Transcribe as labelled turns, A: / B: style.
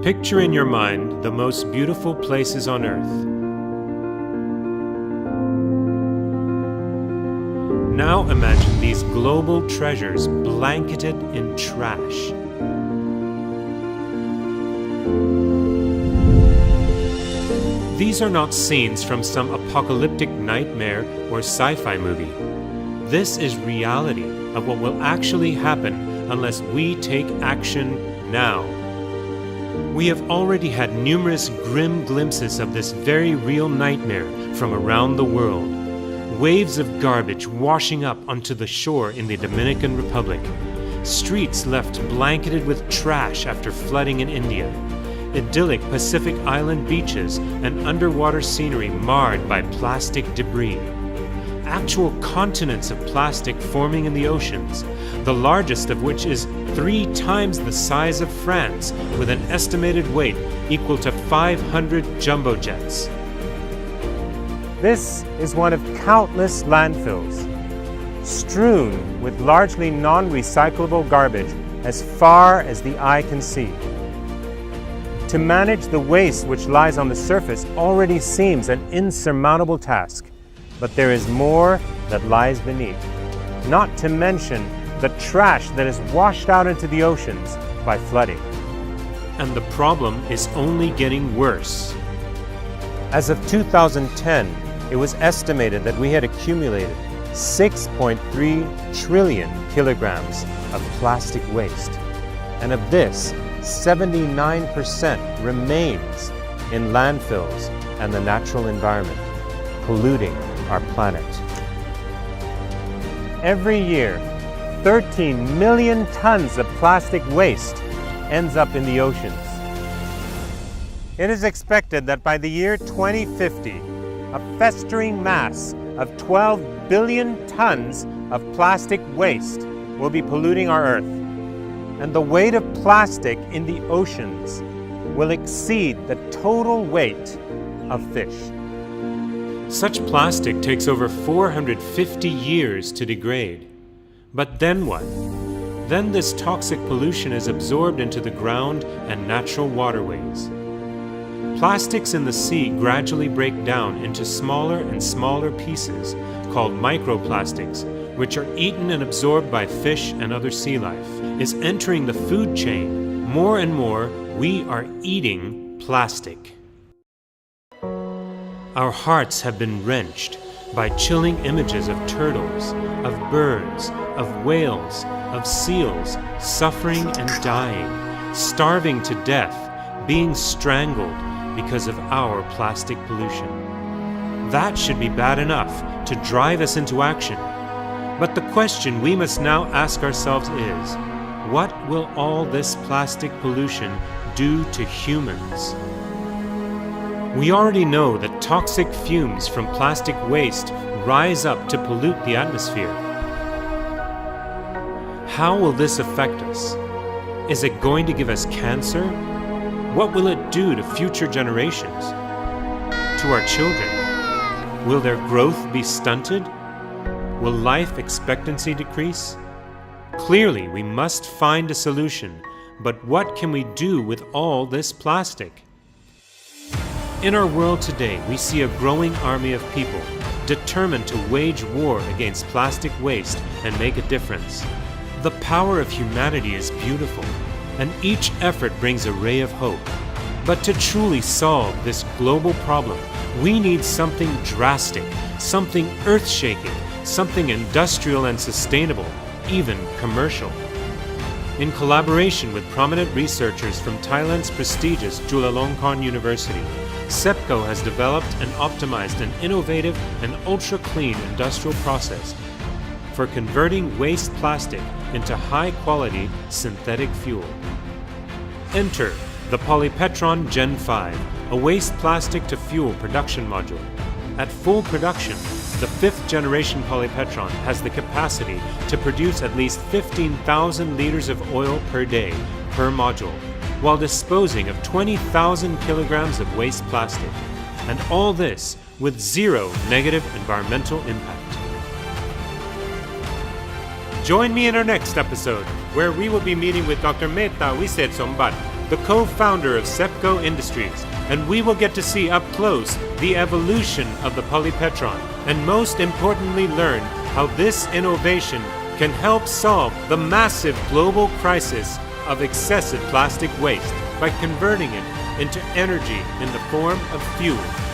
A: Picture in your mind the most beautiful places on Earth. Now imagine these global treasures blanketed in trash. These are not scenes from some apocalyptic nightmare or sci-fi movie. This is reality of what will actually happen unless we take action now. We have already had numerous grim glimpses of this very real nightmare from around the world. Waves of garbage washing up onto the shore in the Dominican Republic. Streets left blanketed with trash after flooding in India. Idyllic Pacific Island beaches and underwater scenery marred by plastic debris. Actual continents of plastic forming in the oceans, the largest of which is 3 times the size of France, with an estimated weight equal to 500 jumbo jets.
B: This is one of countless landfills, strewn with largely non-recyclable garbage as far as the eye can see. To manage the waste which lies on the surface already seems an insurmountable task, but there is more that lies beneath, not to mention the trash that is washed out into the oceans by flooding.
A: And the problem is only getting worse.
B: As of 2010, it was estimated that we had accumulated 6.3 trillion kilograms of plastic waste. And of this, 79% remains in landfills and the natural environment, polluting our planet. Every year, 13 million tons of plastic waste ends up in the oceans. It is expected that by the year 2050, a festering mass of 12 billion tons of plastic waste will be polluting our Earth. And the weight of plastic in the oceans will exceed the total weight of fish.
A: Such plastic takes over 450 years to degrade. But then what? Then this toxic pollution is absorbed into the ground and natural waterways. Plastics in the sea gradually break down into smaller and smaller pieces called microplastics, which are eaten and absorbed by fish and other sea life, is entering the food chain. More and more, we are eating plastic. Our hearts have been wrenched by chilling images of turtles, of birds, of whales, of seals suffering and dying, starving to death, being strangled because of our plastic pollution. That should be bad enough to drive us into action. But the question we must now ask ourselves is, what will all this plastic pollution do to humans? We already know that toxic fumes from plastic waste rise up to pollute the atmosphere. How will this affect us? Is it going to give us cancer? What will it do to future generations? To our children? Will their growth be stunted? Will life expectancy decrease? Clearly, we must find a solution, but what can we do with all this plastic? In our world today, we see a growing army of people determined to wage war against plastic waste and make a difference. The power of humanity is beautiful, and each effort brings a ray of hope. But to truly solve this global problem, we need something drastic, something earth-shaking, something industrial and sustainable, even commercial. In collaboration with prominent researchers from Thailand's prestigious Chulalongkorn University, Sepco has developed and optimized an innovative and ultra-clean industrial process for converting waste plastic into high-quality synthetic fuel. Enter the Polypetron Gen 5, a waste plastic to fuel production module. At full production, the 5th generation Polypetron has the capacity to produce at least 15,000 liters of oil per day per module, while disposing of 20,000 kilograms of waste plastic, and all this with zero negative environmental impact. Join me in our next episode, where we will be meeting with Dr. Mehta Wiset Sombat, the co-founder of Sepco Industries, and we will get to see up close the evolution of the Polypetron, and most importantly learn how this innovation can help solve the massive global crisis of excessive plastic waste by converting it into energy in the form of fuel.